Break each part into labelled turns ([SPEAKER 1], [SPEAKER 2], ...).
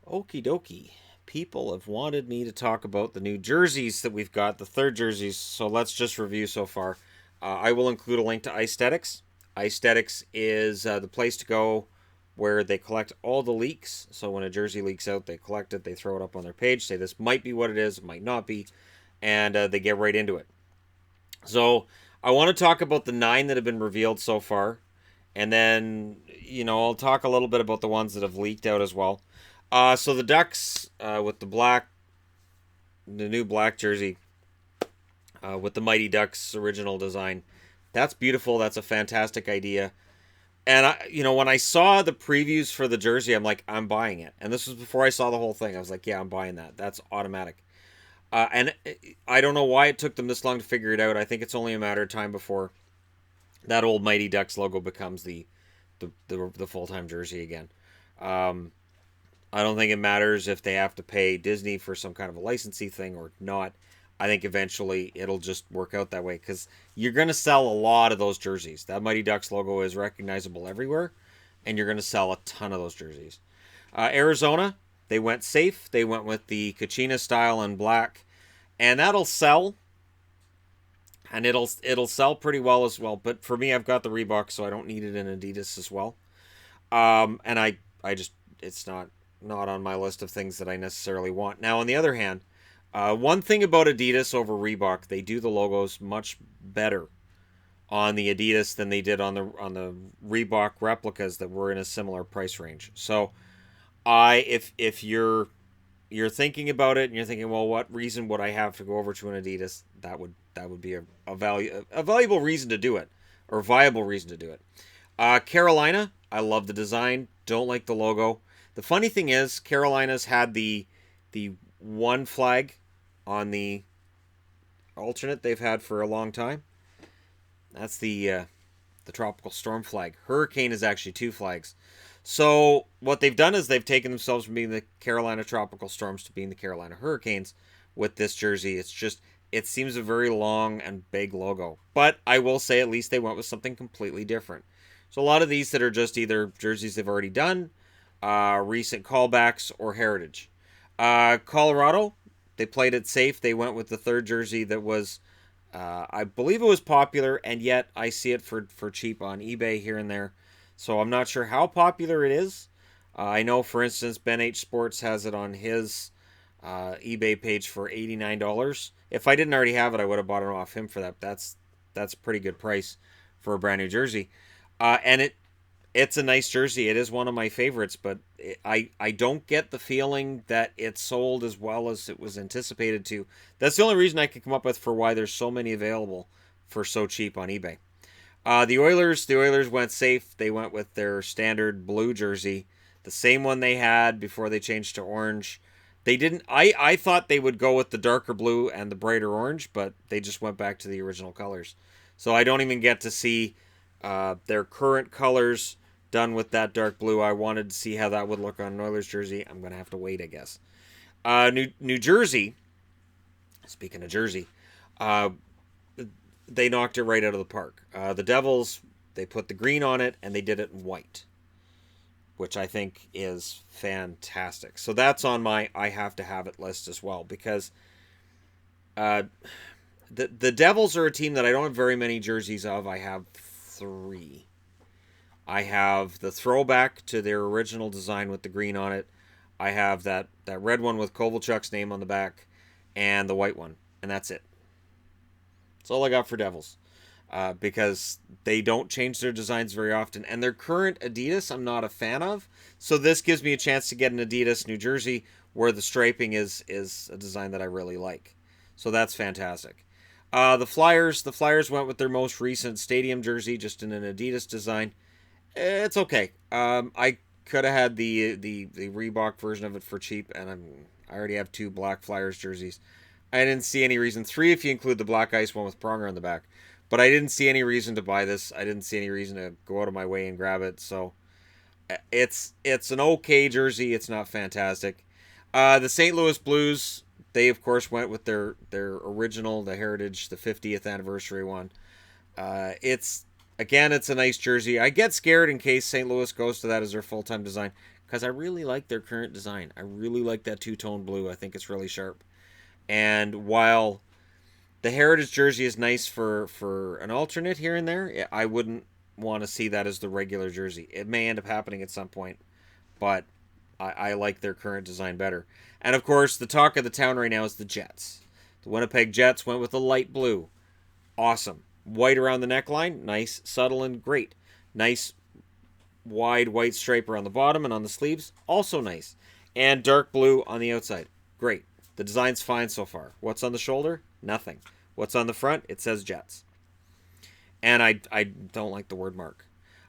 [SPEAKER 1] Okie dokie. People have wanted me to talk about the new jerseys that we've got, the third jerseys, so let's just review so far. I will include a link to Aesthetics. Aesthetics is the place to go where they collect all the leaks. So when a jersey leaks out, they collect it, they throw it up on their page, say this might be what it is, it might not be, and they get right into it. So I want to talk about the nine that have been revealed so far, and then I'll talk a little bit about the ones that have leaked out as well. So the Ducks with the new black jersey with the Mighty Ducks original design. That's beautiful. That's a fantastic idea. And when I saw the previews for the jersey, I'm like, I'm buying it. And this was before I saw the whole thing. I was like, yeah, I'm buying that. That's automatic. And I don't know why it took them this long to figure it out. I think it's only a matter of time before that old Mighty Ducks logo becomes the full time jersey again. Um, I don't think it matters if they have to pay Disney for some kind of a licensing thing or not. I think eventually it'll just work out that way because you're going to sell a lot of those jerseys. That Mighty Ducks logo is recognizable everywhere, and you're going to sell a ton of those jerseys. Arizona, they went safe. They went with the Kachina style in black, and that'll sell, and it'll sell pretty well as well. But for me, I've got the Reebok, so I don't need it in Adidas as well. And I just it's not on my list of things that I necessarily want. Now, on the other hand, one thing about Adidas over Reebok, they do the logos much better on the Adidas than they did on the Reebok replicas that were in a similar price range. So, if you're thinking about it and you're thinking, well, what reason would I have to go over to an Adidas? That would be a valuable reason to do it, or viable reason to do it. Carolina, I love the design. Don't like the logo. The funny thing is, Carolina's had the one flag on the alternate they've had for a long time. That's the tropical storm flag. Hurricane is actually two flags. So what they've done is they've taken themselves from being the Carolina Tropical Storms to being the Carolina Hurricanes with this jersey. It seems a very long and big logo. But I will say at least they went with something completely different. So a lot of these that are just either jerseys they've already done, recent callbacks, or heritage. Colorado, they played it safe. They went with the third jersey that was, I believe it was popular, and yet I see it for cheap on eBay here and there. So I'm not sure how popular it is. I know, for instance, Ben H Sports has it on his eBay page for $89. If I didn't already have it, I would have bought it off him for that. That's a pretty good price for a brand new jersey. And it's a nice jersey. It is one of my favorites, but I don't get the feeling that it sold as well as it was anticipated to. That's the only reason I can come up with for why there's so many available for so cheap on eBay. The Oilers went safe. They went with their standard blue jersey, the same one they had before they changed to orange. They didn't. I thought they would go with the darker blue and the brighter orange, but they just went back to the original colors. So I don't even get to see their current colors done with that dark blue. I wanted to see how that would look on an Oilers jersey. I'm gonna have to wait, I guess. New Jersey. Speaking of Jersey, uh, they knocked it right out of the park. The Devils, they put the green on it and they did it in white, which I think is fantastic. So that's on my I have to have it list as well because uh, the Devils are a team that I don't have very many jerseys of. I have three. I have the throwback to their original design with the green on it. I have that red one with Kovalchuk's name on the back, and the white one, and that's it. That's all I got for Devils. Because they don't change their designs very often. And their current Adidas, I'm not a fan of. So this gives me a chance to get an Adidas New Jersey where the striping is a design that I really like. So that's fantastic. The Flyers went with their most recent stadium jersey, just in an Adidas design. It's okay. I could have had the Reebok version of it for cheap, and I already have two black Flyers jerseys. I didn't see any reason. Three, if you include the black ice one with Pronger on the back. But I didn't see any reason to buy this. I didn't see any reason to go out of my way and grab it. So it's an okay jersey. It's not fantastic. The St. Louis Blues, they of course went with their original, the Heritage, the 50th anniversary one. It's a nice jersey. I get scared in case St. Louis goes to that as their full time design because I really like their current design. I really like that two-tone blue. I think it's really sharp. And while the Heritage jersey is nice for an alternate here and there, I wouldn't want to see that as the regular jersey. It may end up happening at some point, but I like their current design better. And of course, the talk of the town right now is the Jets. The Winnipeg Jets went with a light blue. Awesome. White around the neckline, nice, subtle, and great. Nice wide white stripe around the bottom and on the sleeves, also nice. And dark blue on the outside. Great. The design's fine so far. What's on the shoulder? Nothing. What's on the front? It says Jets. And I don't like the word mark.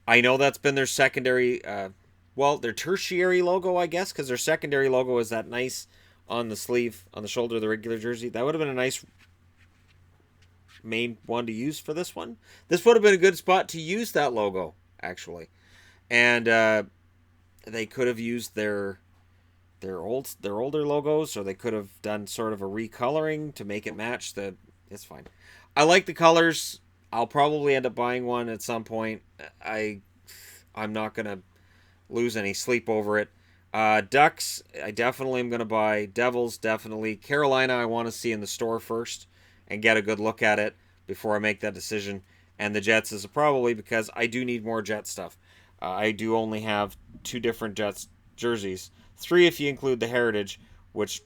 [SPEAKER 1] I know that's been their secondary, their tertiary logo, I guess, because their secondary logo is that nice on the sleeve, on the shoulder of the regular jersey. That would have been a nice main one to use for this one. This would have been a good spot to use that logo, actually. And they could have used their older logos, or they could have done sort of a recoloring to make it match the. It's fine. I like the colors. I'll probably end up buying one at some point. I'm not gonna lose any sleep over it. Ducks, I definitely am gonna buy. Devils, definitely. Carolina, I want to see in the store first and get a good look at it before I make that decision. And the Jets is probably because I do need more Jet stuff. I do only have 2 different Jets jerseys. 3 if you include the Heritage, which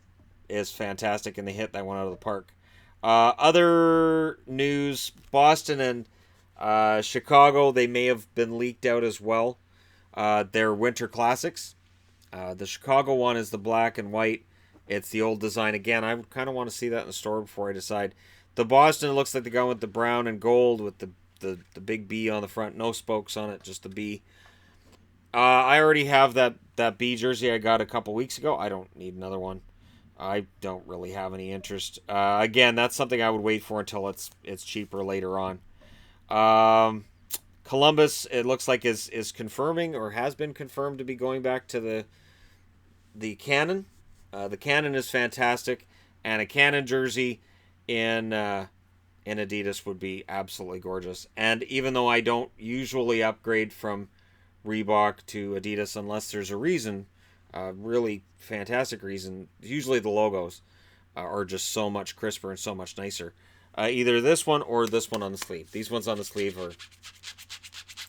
[SPEAKER 1] is fantastic, and they hit that one out of the park. Other news, Boston and Chicago, they may have been leaked out as well. Their Winter Classics. The Chicago one is the black and white. It's the old design again. I kind of want to see that in the store before I decide. The Boston, it looks like they're going with the brown and gold with the big B on the front. No spokes on it, just the B. I already have that B jersey I got a couple weeks ago. I don't need another one. I don't really have any interest. Again, that's something I would wait for until it's cheaper later on. Columbus, it looks like is confirming or has been confirmed to be going back to the Cannon. The Cannon is fantastic, and a Cannon jersey in Adidas would be absolutely gorgeous. And even though I don't usually upgrade from Reebok to Adidas unless there's a reason, really fantastic reason. Usually the logos are just so much crisper and so much nicer. Either this one or this one on the sleeve. These ones on the sleeve are,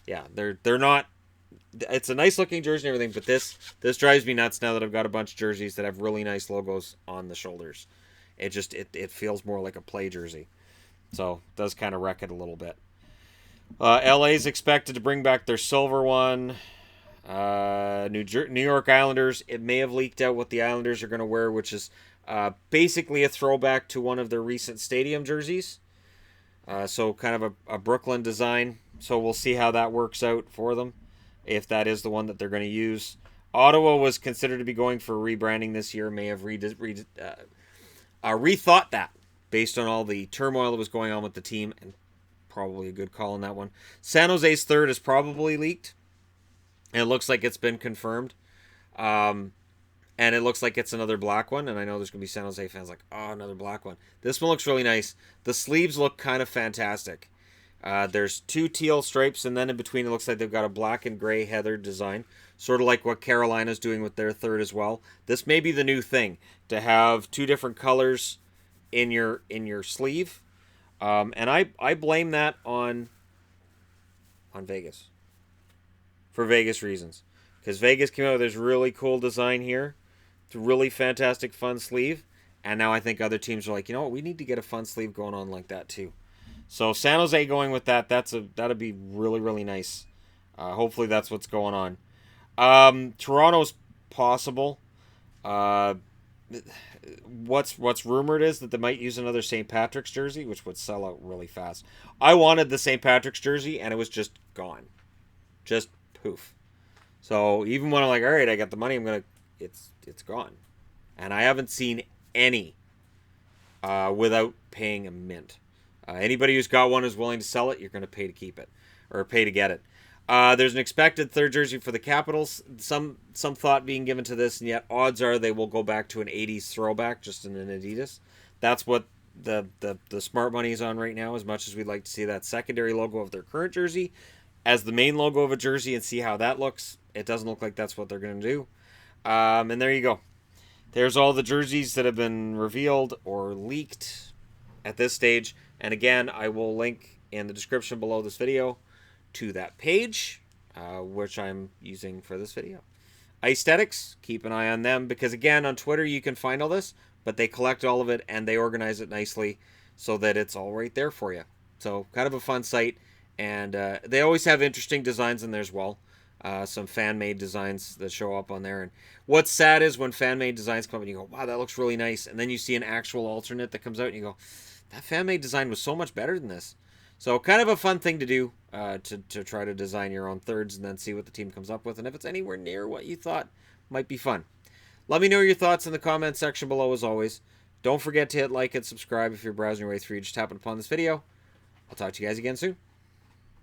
[SPEAKER 1] yeah, they're not. It's a nice looking jersey and everything, but this drives me nuts now that I've got a bunch of jerseys that have really nice logos on the shoulders. It feels more like a play jersey, so it does kind of wreck it a little bit. LA is expected to bring back their silver one. New York Islanders, it may have leaked out what the Islanders are going to wear, which is basically a throwback to one of their recent stadium jerseys. So kind of a Brooklyn design. So we'll see how that works out for them, if that is the one that they're going to use. Ottawa was considered to be going for rebranding this year, may have rethought that based on all the turmoil that was going on with the team, and probably a good call on that one. San Jose's third is probably leaked. And it looks like it's been confirmed. And it looks like it's another black one. And I know there's going to be San Jose fans like, oh, another black one. This one looks really nice. The sleeves look kind of fantastic. There's 2 teal stripes, and then in between it looks like they've got a black and gray heathered design. Sort of like what Carolina's doing with their third as well. This may be the new thing, to have 2 different colors in your sleeve. And I blame that on Vegas. For Vegas reasons. Because Vegas came out with this really cool design here. It's a really fantastic fun sleeve. And now I think other teams are like, you know what, we need to get a fun sleeve going on like that too. So San Jose going with that'd be really, really nice. Hopefully that's what's going on. Toronto's possible. What's rumored is that they might use another St. Patrick's jersey, which would sell out really fast. I wanted the St. Patrick's jersey, and it was just gone. Just poof. So even when I'm like, all right, I got the money, it's gone. And I haven't seen any without paying a mint. Anybody who's got one is willing to sell it, you're going to pay to keep it, or pay to get it. There's an expected third jersey for the Capitals. Some thought being given to this, and yet odds are they will go back to an 80s throwback, just in an Adidas. That's what the smart money is on right now, as much as we'd like to see that secondary logo of their current jersey as the main logo of a jersey and see how that looks. it doesn't look like that's what they're going to do. And there you go. There's all the jerseys that have been revealed or leaked at this stage. And again, I will link in the description below this video to that page, which I'm using for this video. Aesthetics, keep an eye on them, because again, on Twitter you can find all this, but they collect all of it and they organize it nicely so that it's all right there for you. So kind of a fun site, and they always have interesting designs in there as well. Some fan-made designs that show up on there. And what's sad is when fan-made designs come up and you go, wow, that looks really nice, and then you see an actual alternate that comes out and you go, that fan-made design was so much better than this. So kind of a fun thing to do, to try to design your own thirds and then see what the team comes up with. And if it's anywhere near what you thought, might be fun. Let me know your thoughts in the comments section below as always. Don't forget to hit like and subscribe if you're browsing your way through just happened upon this video. I'll talk to you guys again soon.